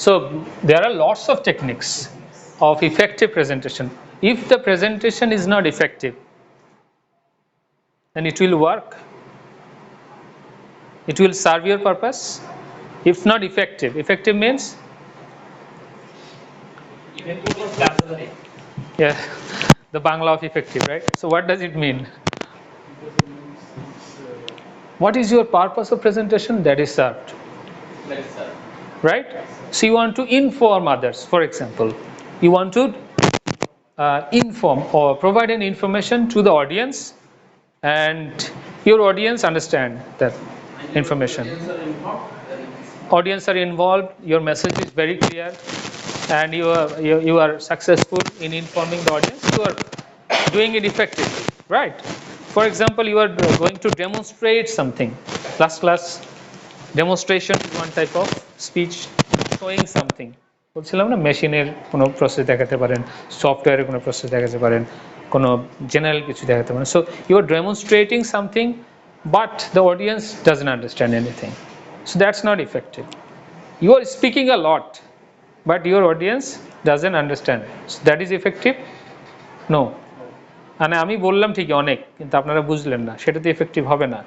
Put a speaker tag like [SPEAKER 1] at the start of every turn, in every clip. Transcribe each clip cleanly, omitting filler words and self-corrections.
[SPEAKER 1] So there are lots of techniques of effective presentation. If the presentation is not effective, then it will work. It will serve your purpose. If not effective, effective means yeah, the Bangla of effective, right? So what does it mean? What is your purpose of presentation? That is served, right? So you want to inform others, for example. You want to inform or provide an information to the audience, and your audience understand that information. Audience are involved, your message is very clear, and you are successful in informing the audience. You are doing it effectively, right? For example, you are going to demonstrate something. Class demonstration is one type of speech, showing something. বলছিলাম না মেশিনের কোনো process দেখাতে পারেন, সফটওয়্যারের কোনো process দেখাতে পারেন, কোনো জেনারেল কিছু দেখাতে পারেন. So you are demonstrating something, but the audience doesn't understand anything. So that's not effective. You are speaking a lot, but your audience doesn't understand. So that is effective? No. মানে আমি বললাম ঠিকই অনেক, কিন্তু আপনারা বুঝলেন না, সেটা তো এফেক্টিভ হবে না.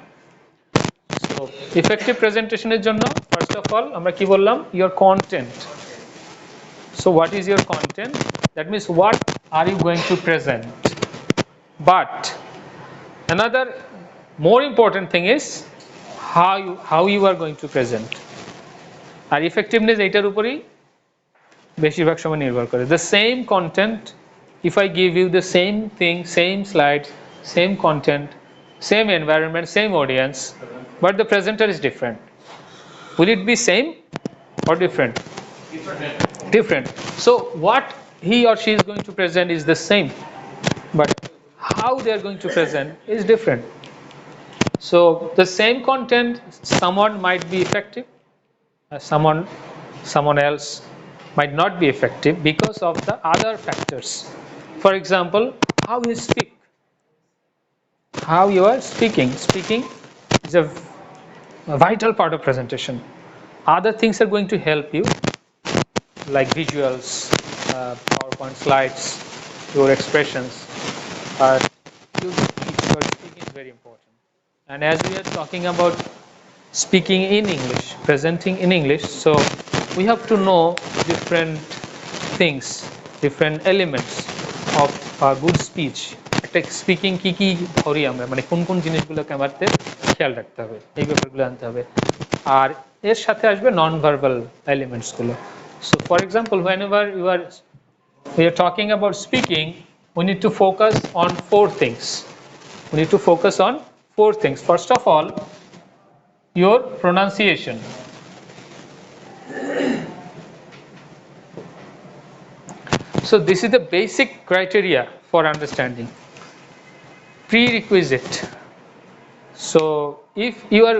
[SPEAKER 1] So effective presentation এর জন্য first of all আমরা কি বললাম? Your content. So what is your content? That means what are you going to present? But another more important thing is how you are going to present. R effectiveness এইটার উপরই বেশিরভাগ সময় নির্ভর করে. The same content, if I give you the same thing, same slides, same content, same environment, same audience, but the presenter is different, will it be same or different? Different. So what he or she is going to present is the same, but how they are going to present is different. So the same content, someone might be effective, someone else might not be effective because of the other factors. For example, how you speak, how you are speaking. Speaking is a vital part of presentation. Other things are going to help you, like visuals, PowerPoint slides, your expressions. Your speaking is very important. And as we are talking about speaking in English, presenting in English, so we have to know different things, different elements of good speech. Speaking কি কি ধরি আমরা, মানে কোন কোন জিনিসগুলোকে আমাদের খেয়াল রাখতে হবে, এই ব্যাপারগুলো আনতে হবে. আর এর সাথে আসবে নন ভার্বাল এলিমেন্টস গুলো. So for example, whenever we are talking about speaking, we need to focus on four things. We need to focus on four things. First of all, your pronunciation. So this is the basic criteria for understanding. Prerequisite. So if you are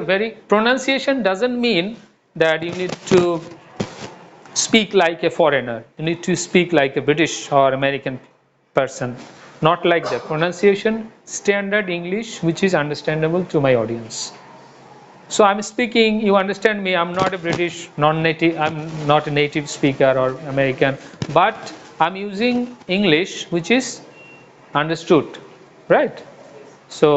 [SPEAKER 1] pronunciation doesn't mean that you need to speak like a foreigner, you need to speak like a British or American person. Not like that. Pronunciation, standard English which is understandable to my audience. So I'm speaking, you understand me, I'm not a British, non-native, I'm not a native speaker or American, but I'm using English which is understood, right? So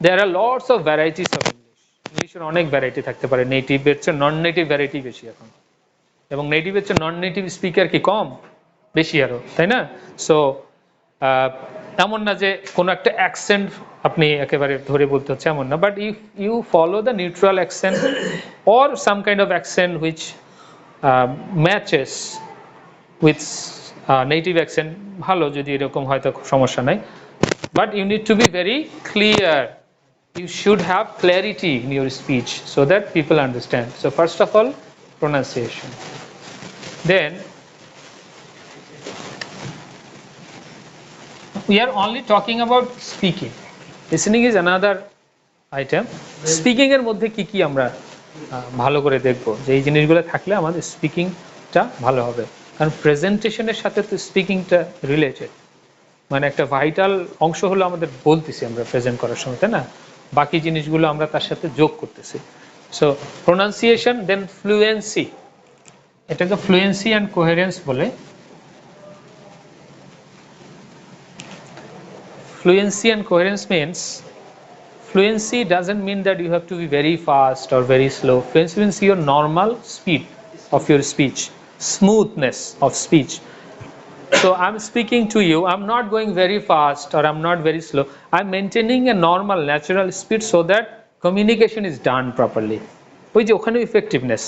[SPEAKER 1] there are lots of varieties of English. English এর অনেক variety থাকতে পারে, native এর চেয়ে নন native variety বেশি এখন, এবং native এর চেয়ে নন নেটিভ স্পিকার কি কম, বেশি আরো, তাই না? সো এমন না যে কোনো একটা অ্যাকসেন্ট আপনি একেবারে ধরে বলতে হচ্ছে এমন না, but if you follow the neutral accent or some kind of accent which matches with native accent, ভালো যদি এরকম হয় তো সমস্যা নাই. But you need to be very clear. You should have clarity in your speech so that people understand. So first of all, pronunciation. Then we are only talking about speaking. Listening is another item. Speaking এর মধ্যে কি কি আমরা ভালো করে দেখব, যে এই জিনিসগুলো থাকলে আমাদের স্পিকিংটা ভালো হবে. কারণ প্রেজেন্টেশনের সাথে তো স্পিকিংটা রিলেটেড, মানে একটা ভাইটাল অংশ হলো আমাদের বলতেছি আমরা প্রেজেন্ট করার সময়, তাই না? বাকি জিনিসগুলো আমরা তার সাথে যোগ করতেছি। সো প্রোনাউন্সিয়েশন, দেন ফ্লুয়েন্সি, এটাকে ফ্লুয়েন্সি অ্যান্ড কোহেরেন্স বলে। Fluency and coherence means, fluency doesn't mean that you have to be very fast or very slow. Fluency means your normal speed of your speech, smoothness of speech. So I'm speaking to you, I'm not going very fast or I'm not very slow. I'm maintaining a normal natural speed so that communication is done properly. ওই যে ওখানে effectiveness,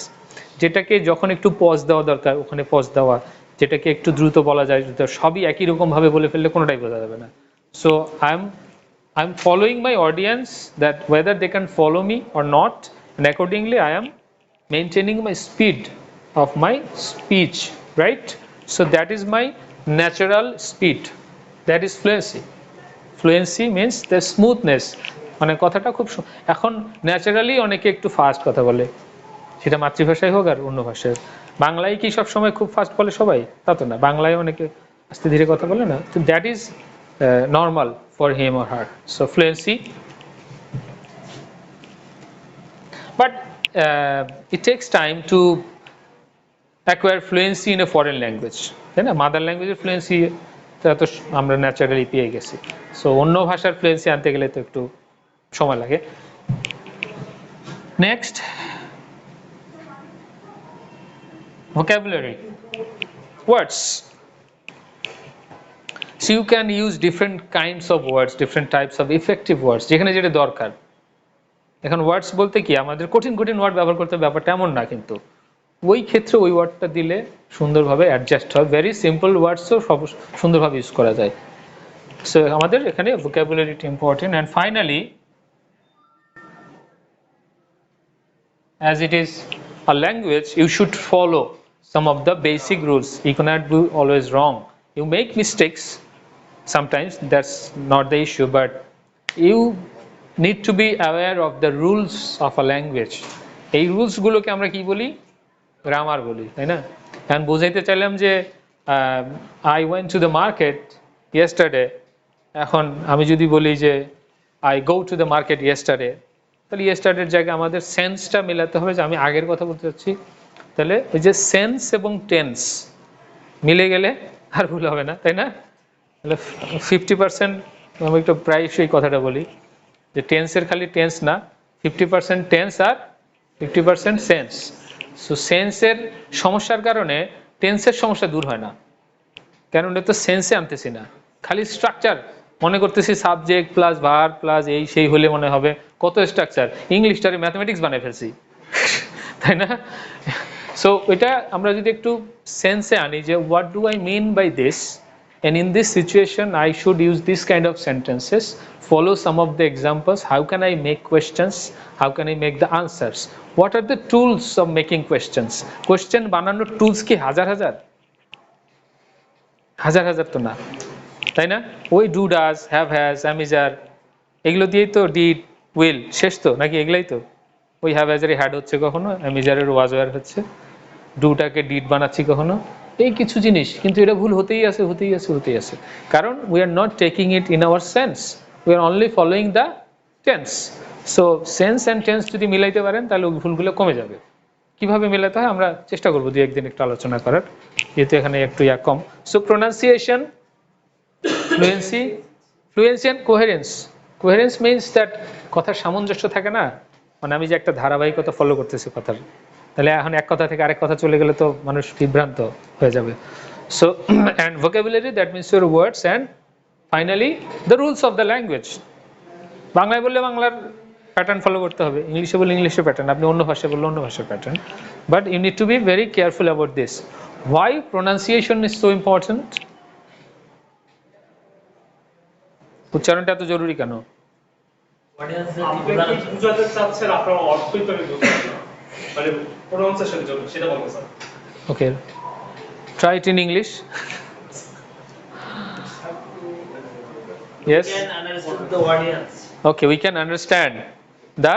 [SPEAKER 1] যেটাকে যখন একটু pause দেওয়া দরকার ওখানে pause দেওয়া, যেটাকে একটু দ্রুত বলা যায় সবই একই রকম ভাবে বলে ফেললে কোনোটাই বোঝা যাবে না। So I'm following my audience, that whether they can follow me or not, and accordingly I am maintaining my speed of my speech, right? So that is my natural speed, that is fluency. Fluency means the smoothness, মানে কথাটা খুব এখন naturally অনেকে একটু fast কথা বলে, সেটা মাতৃভাষায় হোক আর অন্য ভাষায়। বাংলায় কি সব সময় খুব ফাস্ট বলে সবাই? তা তো না, বাংলায় অনেকে আস্তে ধীরে কথা বলে না, তো that is normal for him or her. So fluency, but it takes time to acquire fluency in a foreign language, তাই না? মাদার ল্যাঙ্গুয়েজের ফ্লুয়েন্সি তো আমরা ন্যাচারালি পেয়ে গেছি, সো অন্য ভাষার ফ্লুয়েন্সি আনতে গেলে তো একটু সময় লাগে। Next, vocabulary, words. So you can use different kinds of words, different types of effective words, যেখানে যেটা দরকার। এখন ওয়ার্ডস বলতে কি আমাদের কঠিন কঠিন ওয়ার্ড ব্যবহার করতে, ব্যাপারটা এমন না, কিন্তু ওই ক্ষেত্রে ওই ওয়ার্ডটা দিলে সুন্দরভাবে অ্যাডজাস্ট হয়। ভেরি সিম্পল ওয়ার্ডসও সব সুন্দরভাবে ইউজ করা যায়। সো আমাদের এখানে vocabulary important. And finally, as it is a language, you should follow some of the basic rules. You cannot be always wrong. You make mistakes sometimes, that's not the issue, but you need to be aware of the rules of a language. এই rules গুলোকে আমরা কি বলি? Grammar বলি, তাই না? কারণ বোঝাইতে চাইলাম যে I went to the market yesterday, এখন আমি যদি বলি যে I go to the market yesterday, তাহলে ইয়েস্টারডের জায়গায় আমাদের সেন্সটা মেলাতে হবে, যে আমি আগের কথা বলতে চাচ্ছি। তাহলে ওই যে সেন্স এবং টেন্স মিলে গেলে আর ভুল হবে না, তাই না? তাহলে 50%, আমি একটু প্রায়শই কথাটা বলি যে টেন্সের খালি টেন্স না, 50% টেন্স আর 50% সেন্স। সো সেন্সের সমস্যার কারণে টেন্সের সমস্যা দূর হয় না, কেন ওটা তো সেন্সে আনতেছি না, খালি স্ট্রাকচার মনে করতেছি, সাবজেক্ট প্লাস ভার্ব প্লাস এই সেই হলে মনে হবে কত স্ট্রাকচার, ইংলিশটারে ম্যাথমেটিক্স বানিয়ে ফেলছি, তাই না? সো এটা আমরা যদি একটু সেন্সে আনি যে what do I mean by this, and in this situation I should use this kind of sentences, follow some of the examples, how can I make questions, how can I make the answers, what are the tools of making questions. Question বানানোর tools কি হাজার হাজার হাজার হাজার তো না, তাই না? ওই do does have has am is are এগুলো দিয়েই তো ডিড উইল শেষ তো, নাকি এগুলাই তো? ওই হ্যাভ হ্যাজের হ্যাড হচ্ছে কখনো, অ্যামিজারের ওয়াজ ওয়ার হচ্ছে, ডুটাকে ডিড বানাচ্ছি কখনো, এই কিছু জিনিস, কিন্তু এটা ভুল হতেই আছে হতেই আছে হতেই আছে, কারণ we are not taking it in our sense, we are only following the tense. So sense and tense যদি মিলাইতে পারেন তাহলে ওই ভুলগুলো কমে যাবে। কিভাবে মেলাতে হয় আমরা চেষ্টা করবো দুই একদিন একটু আলোচনা করার, যেহেতু এখানে একটু কম। So pronunciation, fluency, fluency and coherence. Coherence means that কথার সামঞ্জস্য থাকে না, মানে আমি যে একটা ধারাবাহিকতা ফলো করতেছি কথার, তাহলে এখন এক কথা থেকে আরেক কথা চলে গেলে তো মানুষ বিভ্রান্ত হয়ে যাবে। So and vocabulary, that means your words, and finally the rules of the language. বাংলায় বললে বাংলার প্যাটার্ন ফলো করতে হবে, ইংলিশে বললে ইংলিশের প্যাটার্ন, আপনি অন্য ভাষায় বললে অন্য ভাষার pattern, but you need to be very careful about this. Why pronunciation is so important? উচ্চারণটা এত জরুরি কেন? Okay, try it in English. Yes.
[SPEAKER 2] We can understand the audience.
[SPEAKER 1] Okay, we can understand the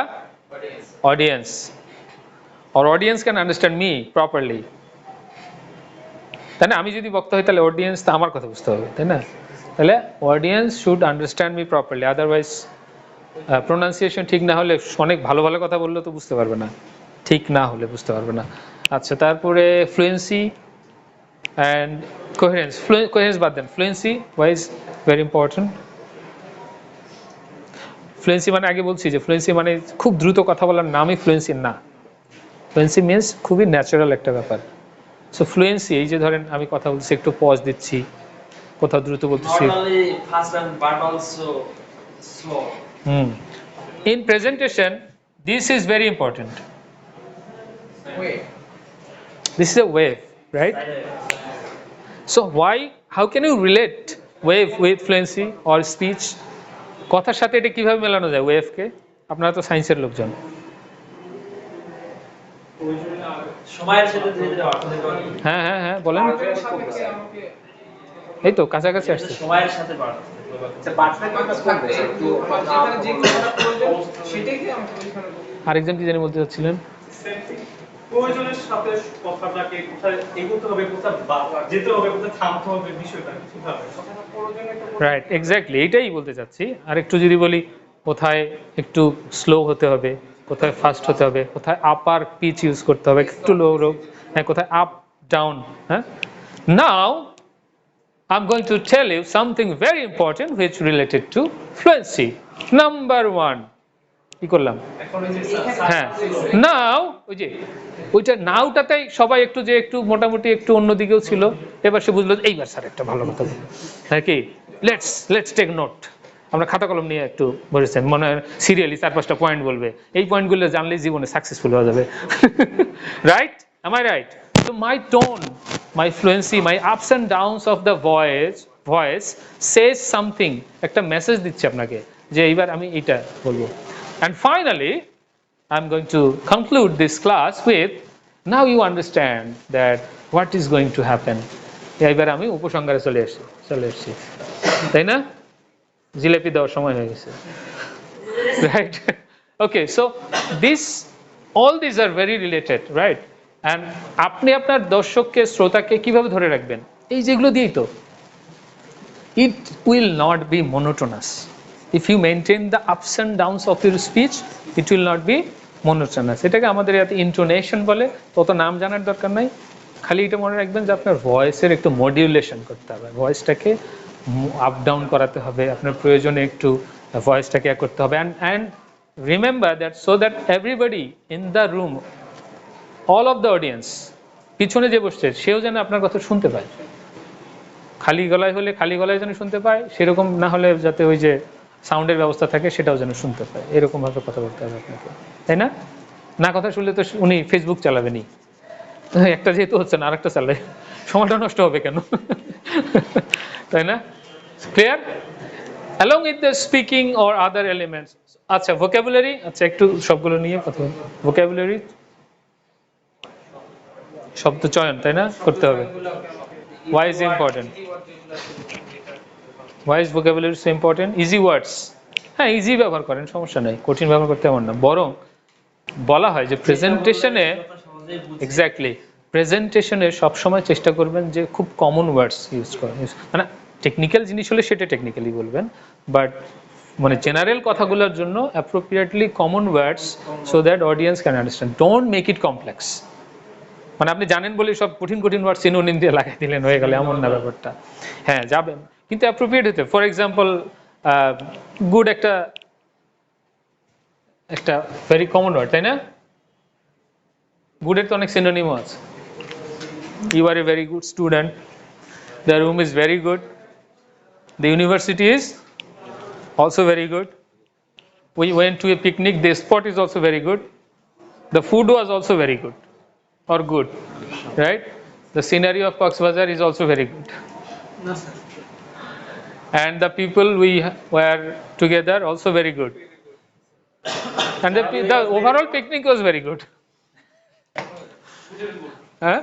[SPEAKER 1] audience. Or audience can understand me properly. তাই না? আমি যদি বক্তা হই তাহলে অডিয়েন্স তো আমার কথা বুঝতে হবে, তাই না? তাহলে audience should understand me properly, otherwise pronunciation ঠিক না হলে অনেক ভালো ভালো কথা বললেও তো বুঝতে পারবে না, ঠিক না হলে বুঝতে পারবে না। আচ্ছা, তারপরে ফ্লুয়েন্সি অ্যান্ড কোহেরেন্স। কোহেরেন্স বাদ দেন, fluency wise very important. Fluency মানে আগে বলছি যে ফ্লুয়েন্সি মানে খুব দ্রুত কথা বলার নামই ফ্লুয়েন্সি না। ফ্লুয়েন্সি মিনস খুবই ন্যাচারাল একটা ব্যাপার। সো ফ্লুয়েন্সি এই যে ধরেন আমি কথা বলছি একটু পজ দিচ্ছি, কোথাও দ্রুত বলতেছি। In presentation, this is very important. This is a wave, right? So why, how can you relate wave with fluency or speech? কথার সাথে এটা কিভাবে মেলানো যায় ওয়েভ কে? আপনারা তো সায়েন্সের লোকজন। হ্যাঁ হ্যাঁ হ্যাঁ বলেন। এই তো কাছাকাছি আসছে। সময়ের সাথে আরেকজন কি জানি বলতে চাচ্ছিলেন? প্রয়োজনের সাথে কথাটাকে কোথায় এগোতে হবে, কোথায় যেতে হবে, কোথায় থামতে হবে, বিষয়টা কিভাবে। রাইট, এক্স্যাক্টলি এটাই বলতে চাচ্ছি। আর একটু যদি বলি কোথায় একটু স্লো হতে হবে, কোথায় ফাস্ট হতে হবে, কোথায় আপার পিচ ইউজ করতে হবে, একটু লো লো, হ্যাঁ কোথায় আপ ডাউন। হ্যাঁ, নাও I'm going to tell you something very important which related to fluency. Number one, কি করলাম? হ্যাঁ, নাও ওই যে ওইটা নাওটাতেই সবাই একটু যে একটু মোটামুটি একটু অন্যদিকেও ছিল, এবার সে বুঝলো এইবার স্যার একটা ভালো কথা বলবো। হ্যাঁ কি, লেটস টেক নোট। আমরা খাতা কলম নিয়ে একটু বসেছেন, মনে হয় সিরিয়ালি 4-5টা পয়েন্ট বলবে, এই পয়েন্টগুলো জানলেই জীবনে সাকসেসফুল হওয়া যাবে। Right, am I right? So my tone, my fluency, my ups and downs of the voice says something, একটা মেসেজ দিচ্ছে আপনাকে যে এইবার আমি এটা বলবো। And finally, I'm going to conclude this class with, now you understand that what is going to happen. এইবার আমি উপসংহারে চলে এসেছি, তাই না? জিলেপি দেওয়ার সময় হয়ে গেছে। Right? Okay, so all these are very related, right? And আপনি আপনার দর্শককে, শ্রোতাকে কিভাবে ধরে রাখবেন? এই যেগুলো দিয়েই তো। It will not be monotonous. If you maintain the ups and downs of your speech, it will not be monotonous. এটাকে আমাদের ইয়াতে ইন্টোনেশন বলে, তত নাম জানার দরকার নাই। খালি এটা মনে রাখবেন যে আপনার ভয়েসের একটু মডিউলেশন করতে হবে, ভয়েসটাকে আপ ডাউন করাতে হবে, আপনার প্রয়োজনে একটু ভয়েসটাকে করতে হবে। And remember that, so that everybody in the room, all of the audience, পিছনে যে বসছে সেও যেন আপনার কথা শুনতে পায়। খালি গলায় হলে খালি গলায় যেন শুনতে পায়, সেরকম না হলে যাতে ওই যে সাউন্ডের ব্যবস্থা থাকে সেটাও যেন শুনতে পায়, এরকমভাবে কথা বলতে হবে আপনাকে, তাই না? না কথা শুনলে তো উনি ফেসবুক চালাবেনই, একটা যেহেতু হচ্ছে না আরেকটা চালায়, সময়টা নষ্ট হবে কেন? তাই না? Clear? along with the speaking or other elements. আচ্ছা, vocabulary, আচ্ছা একটু সবগুলো নিয়ে কথা বলি। vocabulary শব্দ চয়ন, তাই না, করতে হবে। why is important? why is vocabulary so important? easy words, হ্যাঁ ইজি ব্যবহার করেন, সমস্যা নেই, কঠিন ব্যবহার করতে এমন না। বরং বলা হয় যে প্রেজেন্টেশনে, এক্স্যাক্টলি প্রেজেন্টেশনে সবসময় চেষ্টা করবেন যে খুব কমন ওয়ার্ডস ইউজ করেন। মানে টেকনিক্যাল জিনিস হলে সেটা টেকনিক্যালি বলবেন, বাট মানে জেনারেল কথাগুলোর জন্য appropriately common words, so that audience can understand. Don't make it complex. মানে আপনি জানেন বলে সব কঠিন ওয়ার্ড সিনোনিম দিয়ে লাগাই দিলেন, হয়ে গেলে এমন না ব্যাপারটা। হ্যাঁ যাবেন, কিন্তু অ্যাপ্রোপ্রিয়েট হতে। ফর এক্সাম্পল, গুড একটা ভেরি কমন ওয়ার্ড, তাই না? গুডের তো অনেক সিনোনিমও আছে। You are a very good student, the room is very good, the university is also very good, we went to a picnic, the spot is also very good, the food was also very good or good, right? The scenery of Cox's is also very good. No, sir. And the people we were together also very good. And the overall picnic was very good. হ্যাঁ,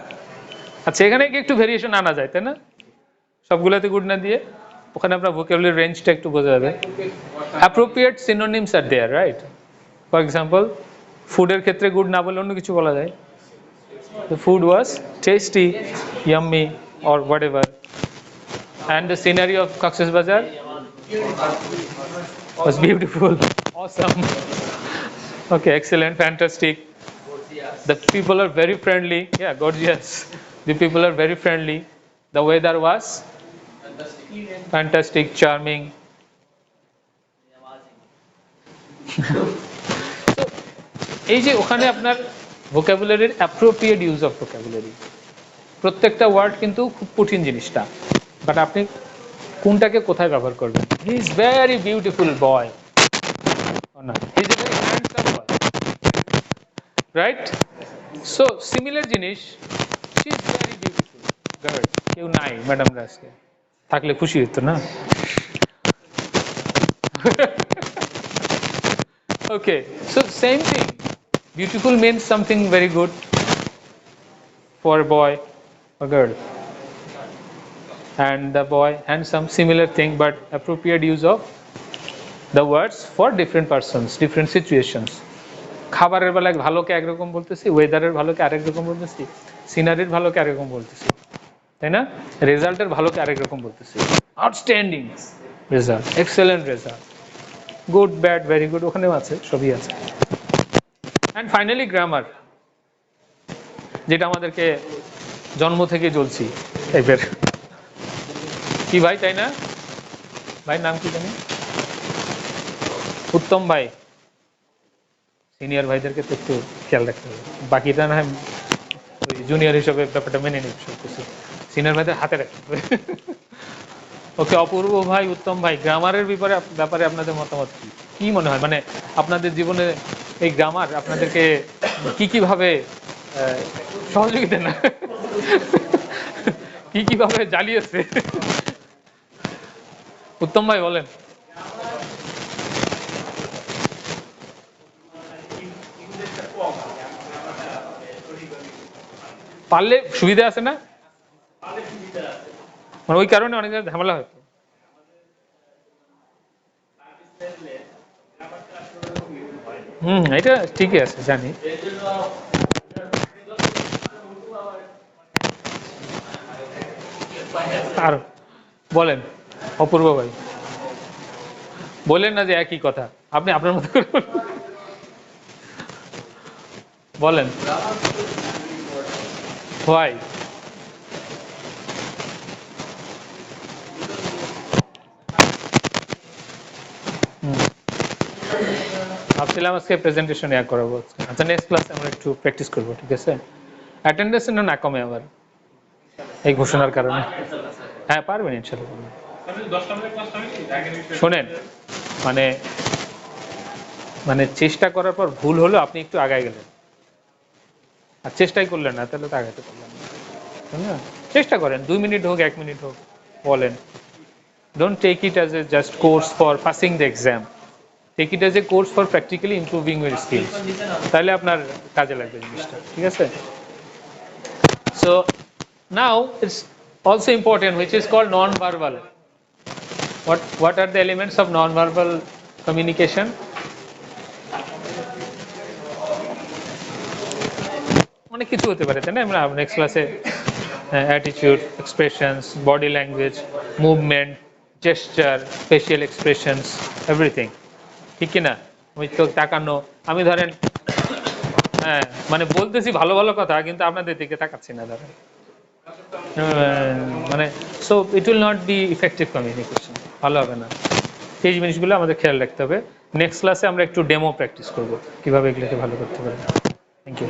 [SPEAKER 1] আচ্ছা এখানে কি একটু variation আনা যায়, তাই না? সবগুলোতে গুড না দিয়ে ওখানে আপনার ভোকাবুলারি রেঞ্জটা একটু বোঝা যাবে। Appropriate synonyms are there, right? For example, ফুডের ক্ষেত্রে গুড না বলে অন্য কিছু বলা যায়। The food was tasty, yummy, or whatever. And the scenery of Cox's Bazar was beautiful. Awesome. Okay, excellent, fantastic. The people are very friendly. Yeah, gorgeous. The people are very friendly. The weather was fantastic, charming. এই যে ওখানে আপনার ভোকাবুলারির appropriate use of vocabulary, প্রত্যেকটা word কিন্তু খুব কঠিন জিনিসটা, but আপনি কোনটাকে কোথায় ব্যবহার করবেন। He is very beautiful boy, না he is a very handsome boy, right? So similar জিনিস, she is very beautiful girl. কেউ নাই ম্যাডামরা আজকে, থাকলে খুশি হতো না। Okay, so same thing. Beautiful means something very good for a boy or girl, and the boy handsome, similar thing, but appropriate use of the words for different persons, different situations. খাবারের বেলায় ভালোকে একরকম বলতেছি, ওয়েদারের ভালোকে আরেক রকম বলতেছি, সিনারির ভালোকে আরেক রকম বলতেছি, তাই না? রেজাল্টের ভালোকে আরেক রকম বলতেছি। Outstanding result, excellent result, good bad very good, ওখানেও আছে, সবই আছে। অ্যান্ড ফাইনালি গ্রামার, যেটা আমাদেরকে জন্ম থেকে জ্বলছি টাইপের। কি ভাই, তাই না? ভাই নাম কি জানি? উত্তম ভাই। সিনিয়র ভাইদেরকে তো একটু খেয়াল রাখতে হবে, বাকিটা না হয় ওই জুনিয়র হিসেবে ব্যাপারটা মেনে নিতে সব কিছু, সিনিয়র ভাইদের হাতে রাখতে হবে। ওকে, অপূর্ব ভাই, উত্তম ভাই, গ্রামারের ব্যাপারে আপনাদের মতামত কি? কি মনে হয়, মানে আপনাদের জীবনে এই গ্রামার আপনাদেরকে কি ভাবে সহযোগিতা না কি ভাবে জ্বালিয়েছে? উত্তম ভাই বলেন। পারলে সুবিধা আছে না, মানে ওই কারণে অনেক ঝামেলা হয়। এটা ঠিকই আছে, জানি। আর বলেন অপূর্ব ভাই, বলেন না যে একই কথা, আপনি আপনার মতো করে বলেন। হোয়াই? ভাবছিলাম আজকে প্রেজেন্টেশন করাবো। আচ্ছা, নেক্সট ক্লাসে আমরা একটু প্র্যাকটিস করবো, ঠিক আছে? অ্যাটেন্ডেন্স না কমে আবার এই ঘোষণার কারণে। হ্যাঁ, পারবেন ইনশাল্লাহ। শোনেন, মানে মানে চেষ্টা করার পর ভুল হলো, আপনি একটু আগায় গেলেন, আর চেষ্টাই করলেন না, তাহলে তো আগাতে পারলেন না, তাই না? চেষ্টা করেন, 2 মিনিট হোক, 1 মিনিট হোক, বলেন। Don't take it as a just course for passing the exam, take it as a course for practically improving your skills, তাহলে আপনার কাজে লাগবে জিনিসটা, ঠিক আছে? So now it's also important, which is called non-verbal. What are the elements of non-verbal communication? অনেক কিছু হতে পারে, তাই না? আমরা নেক্সট ক্লাসে attitude, expressions, body language, movement, gesture, facial expressions, everything, ঠিক কিনা? আমি তো তাকানো, আমি ধরেন হ্যাঁ মানে বলতেছি ভালো ভালো কথা, কিন্তু আপনাদের দিকে তাকাচ্ছি না, ধরেন, মানে so it will not be effective communication, ভালো হবে না। এই জিনিসগুলো আমাদের খেয়াল রাখতে হবে। নেক্সট ক্লাসে আমরা একটু ডেমো প্র্যাকটিস করবো, কিভাবে এগুলোকে ভালো করতে পারবো। Thank you.